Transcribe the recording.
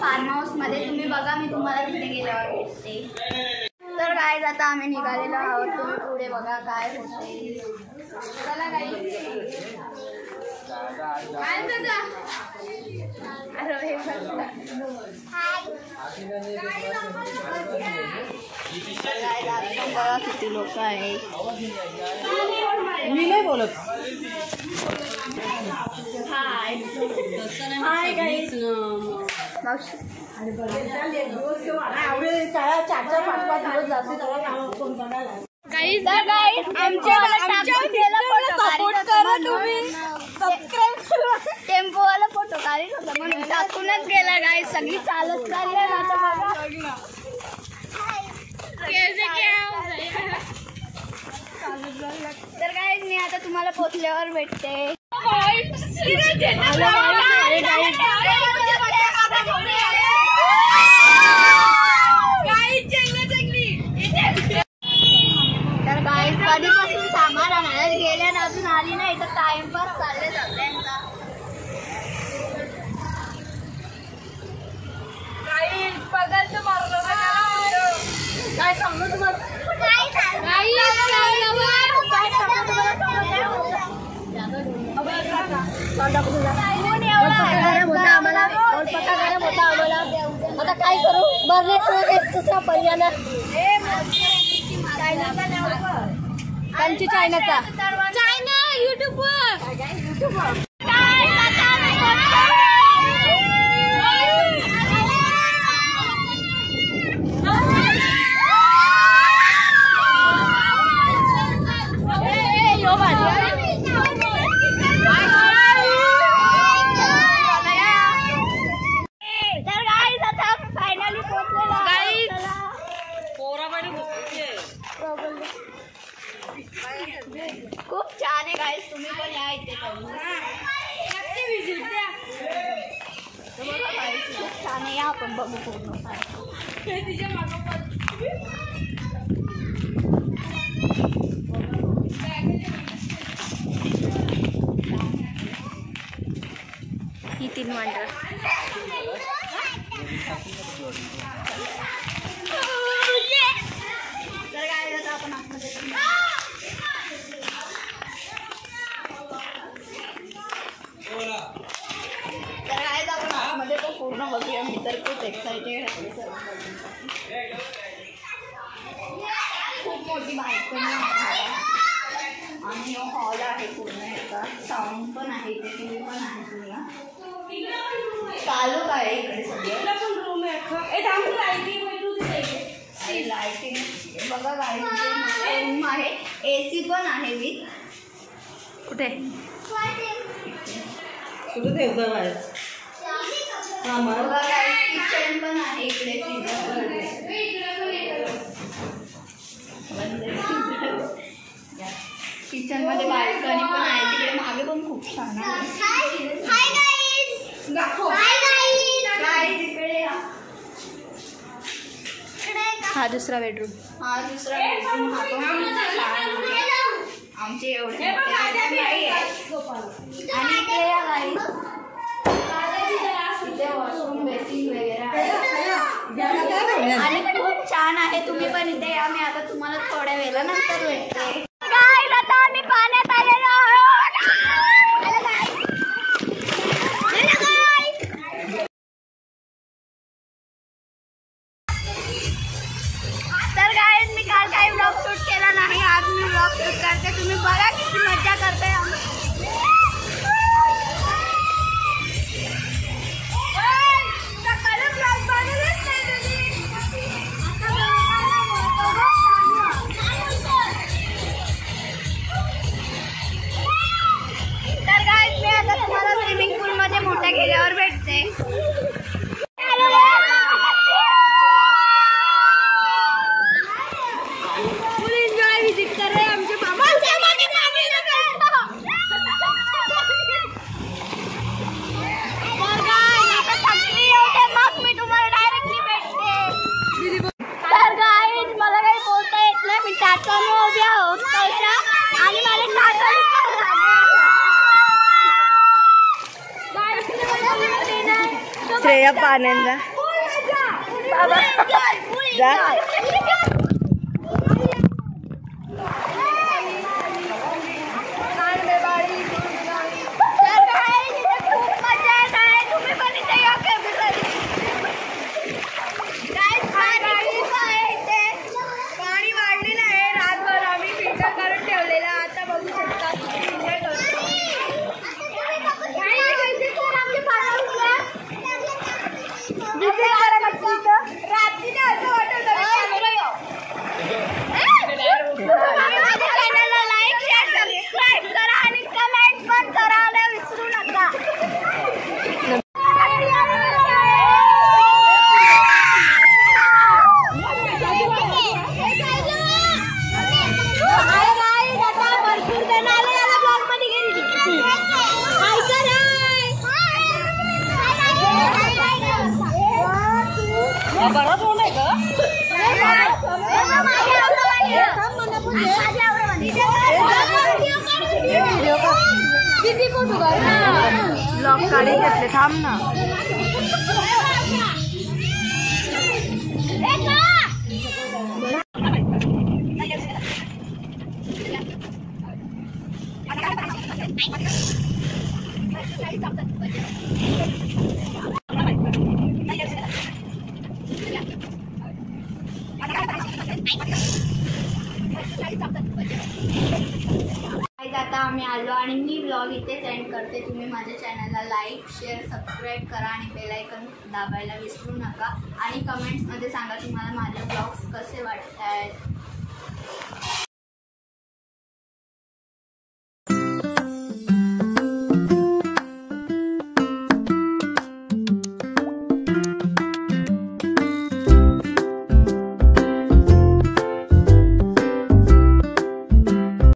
Form house मध्ये. तुम्ही बघा, मी तुम्हाला तिथे गेल्यावर भेटते. तर गाईज आता आम्ही निघालेलो आहोत. तुम्ही पुढे बघा काय होते. चला गाईज. बघा किती लोक आहेत. मी नाही बोलत. हाय हाय गाईज. टेम्पोवाला फोटो काढत होता म्हणून टाकूनच गेला गाईज. सगळी चालत चालले ना. तर गाईज मी आता तुम्हाला पोचल्यावर भेटते. तर गाईज कधीपासून सामान आणायला गेल्या ना, अजून आली नाही. तर टाइमपास चालले सगळ्यांचा. काय सांगू तुम्हाला. आता काय करू. बरं पर्याय त्यांची चायनाचा चायना युट्यूबवर. खूप छान आहे गाईस. तुम्ही पण या इथे. खूप छान आहे. या आपण बघू पूर्ण. ही 3 मांडर. तर काय आता आपण आतमध्ये तो पूर्ण बघूया. मी तर खूप एक्साइटेड आहे. खूप मोठी बाल्कनी आहे आणि हॉल आहे पूर्ण. याचा साऊंड पण आहे. इथे टी व्ही पण आहे. पूर्ण चालू आहे इकडे सगळं. लाईटिंग बघा गाडी. रूम आहे. AC पण आहे. विथ कुठे कुठे ठेवता बाहेर. किचन पण आहे इकडे. किचन मध्ये बाल्कनी पण आहे. तिकडे मागे पण खूप छान आहे. हा दुसरा बेडरूम. हा दुसरा बेडरूम. हा पण आमचे एवढे नाही आहे. आणि इकडे या गाईज. इथे वॉशरूम बेसिंग वगैरे आहे आणि खूप छान आहे. तुम्ही पण इथे या. मी आता तुम्हाला थोड्या वेळानंतर भेटते. आता आम्ही पाण्यात आलेलो आहोत. तर गाईज मी काल काही व्लॉग शूट केला नाही. आज मी व्लॉग शूट करते. तुम्ही बघा किती मजा करते. तर गाईज मी आता तुम्हाला स्विमिंग पूल मध्ये मोठ्या गेल्यावर भेटते. श्रेया पाण्यांचा जा ब्लॉग काढी घेतले थांब ना आता आम्ही आलो आणि मी ब्लॉग इथेच एंड करते. तुम्ही माझ्या चॅनलला लाईक शेअर सबस्क्राईब करा आणि बेल आयकॉन दाबायला विसरू नका आणि कमेंट्समध्ये सांगा तुम्हाला माझे ब्लॉग्स कसे वाटत आहेत.